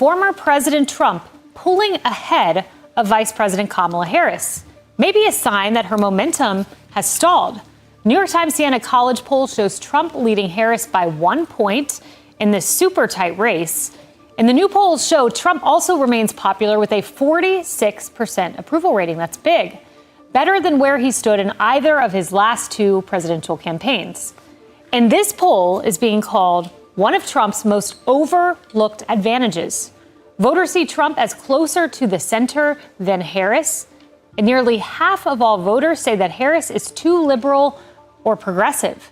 former President Trump pulling ahead of Vice President Kamala Harris. Maybe a sign that her momentum has stalled. New York Times Sienna College poll shows Trump leading Harris by 1 point in this super tight race. And the new polls show Trump also remains popular with a 46% approval rating. That's big. Better than where he stood in either of his last two presidential campaigns. And this poll is being called one of Trump's most overlooked advantages. Voters see Trump as closer to the center than Harris. And nearly half of all voters say that Harris is too liberal or progressive.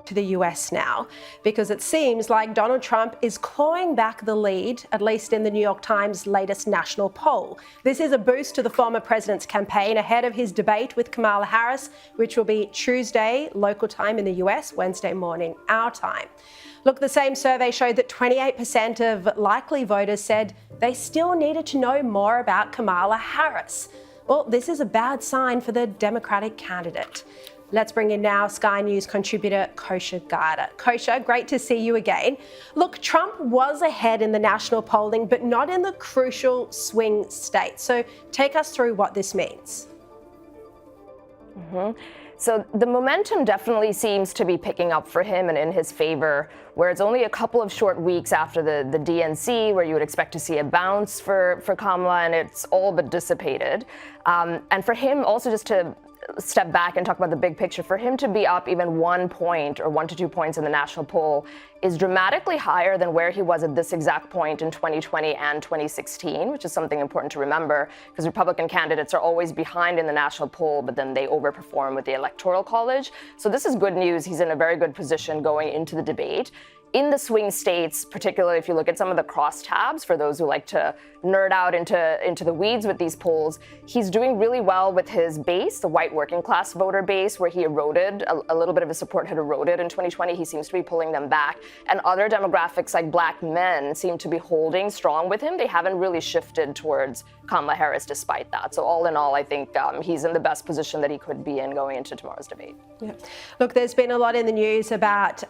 To the US now, because it seems like Donald Trump is clawing back the lead, at least in the New York Times latest national poll. This is a boost to the former president's campaign ahead of his debate with Kamala Harris, which will be Tuesday local time in the US, Wednesday morning our time. Look, the same survey showed that 28% of likely voters said they still needed to know more about Kamala Harris. Well, this is a bad sign for the Democratic candidate. Let's bring in now Sky News contributor Kosha Garda. Kosha, great to see you again. Look, Trump was ahead in the national polling, but not in the crucial swing states. So take us through what this means. So the momentum definitely seems to be picking up for him and in his favor, where it's only a couple of short weeks after the DNC where you would expect to see a bounce for Kamala, and it's all but dissipated. And for him also, just to step back and talk about the big picture, for him to be up even 1 point or 1 to 2 points in the national poll is dramatically higher than where he was at this exact point in 2020 and 2016, which is something important to remember, because Republican candidates are always behind in the national poll, but then they overperform with the Electoral College. So this is good news. He's in a very good position going into the debate. In the swing states, particularly if you look at some of the crosstabs, for those who like to nerd out into the weeds with these polls, he's doing really well with his base, the white working class voter base, where he eroded, a little bit of his support had eroded in 2020. He seems to be pulling them back. And other demographics like black men seem to be holding strong with him. They haven't really shifted towards Kamala Harris despite that. So all in all, I think he's in the best position that he could be in going into tomorrow's debate. Yeah. Look, there's been a lot in the news about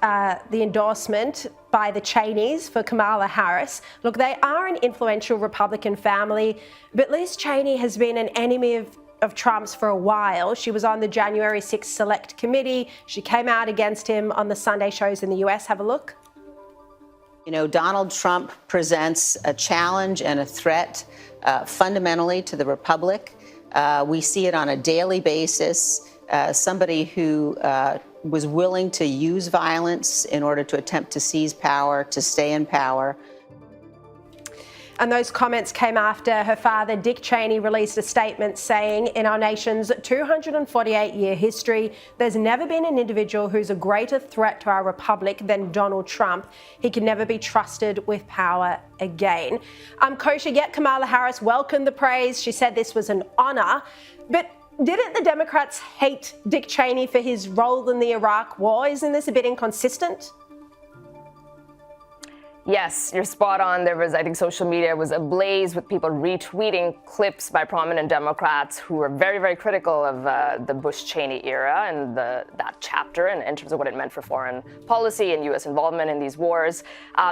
the endorsement by the Cheneys for Kamala Harris. Look, they are an influential Republican family, but Liz Cheney has been an enemy of of Trump's for a while. She was on the January 6th Select Committee. She came out against him on the Sunday shows in the US. Have a look. You know, Donald Trump presents a challenge and a threat fundamentally to the Republic. We see it on a daily basis. Somebody who was willing to use violence in order to attempt to seize power, to stay in power. And those comments came after her father, Dick Cheney, released a statement saying, in our nation's 248-year history, there's never been an individual who's a greater threat to our republic than Donald Trump. He can never be trusted with power again. Kosher, yet Kamala Harris welcomed the praise. She said this was an honor. But didn't the Democrats hate Dick Cheney for his role in the Iraq War? Isn't this a bit inconsistent? Yes, you're spot on. There was, I think, social media was ablaze with people retweeting clips by prominent Democrats who were very, very critical of the Bush-Cheney era and that chapter in terms of what it meant for foreign policy and U.S. involvement in these wars.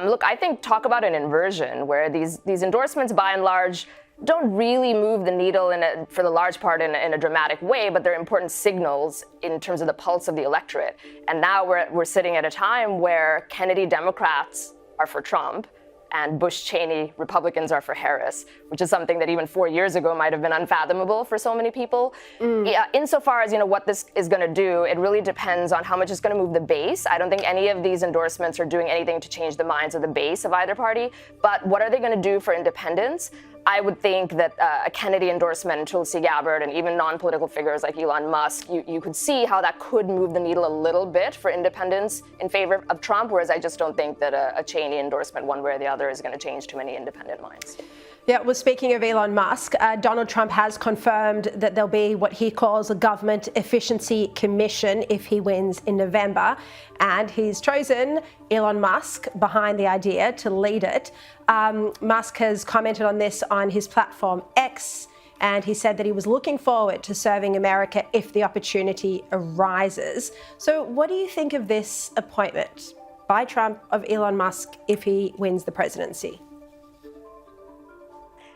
Look, I think talk about an inversion where these endorsements, by and large, don't really move the needle for the large part in a dramatic way, but they're important signals in terms of the pulse of the electorate. And now we're sitting at a time where Kennedy Democrats are for Trump and Bush-Cheney Republicans are for Harris, which is something that even 4 years ago might have been unfathomable for so many people. Yeah, insofar as, what this is going to do, it really depends on how much it's going to move the base. I don't think any of these endorsements are doing anything to change the minds of the base of either party. But what are they going to do for independents? I would think that a Kennedy endorsement and Tulsi Gabbard and even non-political figures like Elon Musk, you could see how that could move the needle a little bit for independents in favor of Trump, whereas I just don't think that a Cheney endorsement one way or the other is going to change too many independent minds. Yeah, well, speaking of Elon Musk, Donald Trump has confirmed that there'll be what he calls a government efficiency commission if he wins in November. And he's chosen Elon Musk behind the idea to lead it. Musk has commented on this on his platform X, and he said that he was looking forward to serving America if the opportunity arises. So what do you think of this appointment by Trump of Elon Musk if he wins the presidency?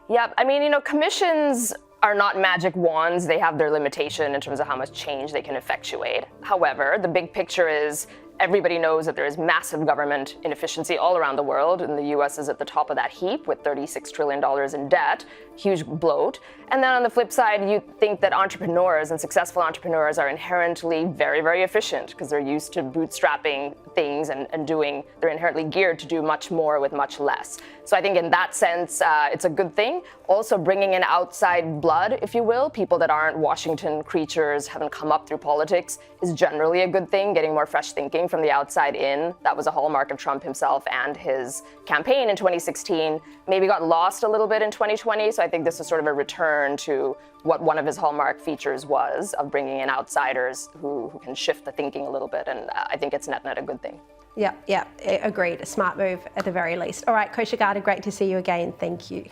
Yeah, I mean, commissions are not magic wands. They have their limitation in terms of how much change they can effectuate. However, the big picture is everybody knows that there is massive government inefficiency all around the world, and the US is at the top of that heap with $36 trillion in debt, huge bloat. And then on the flip side, you think that entrepreneurs and successful entrepreneurs are inherently very, very efficient because they're used to bootstrapping things and they're inherently geared to do much more with much less. So I think in that sense, it's a good thing. Also bringing in outside blood, if you will, people that aren't Washington creatures, haven't come up through politics, is generally a good thing. Getting more fresh thinking from the outside in, that was a hallmark of Trump himself and his campaign in 2016, maybe got lost a little bit in 2020. So I think this is sort of a return to what one of his hallmark features was, of bringing in outsiders who can shift the thinking a little bit. And I think it's net a good thing. Yeah, agreed. A smart move at the very least. All right, Kosher Garda, great to see you again. Thank you.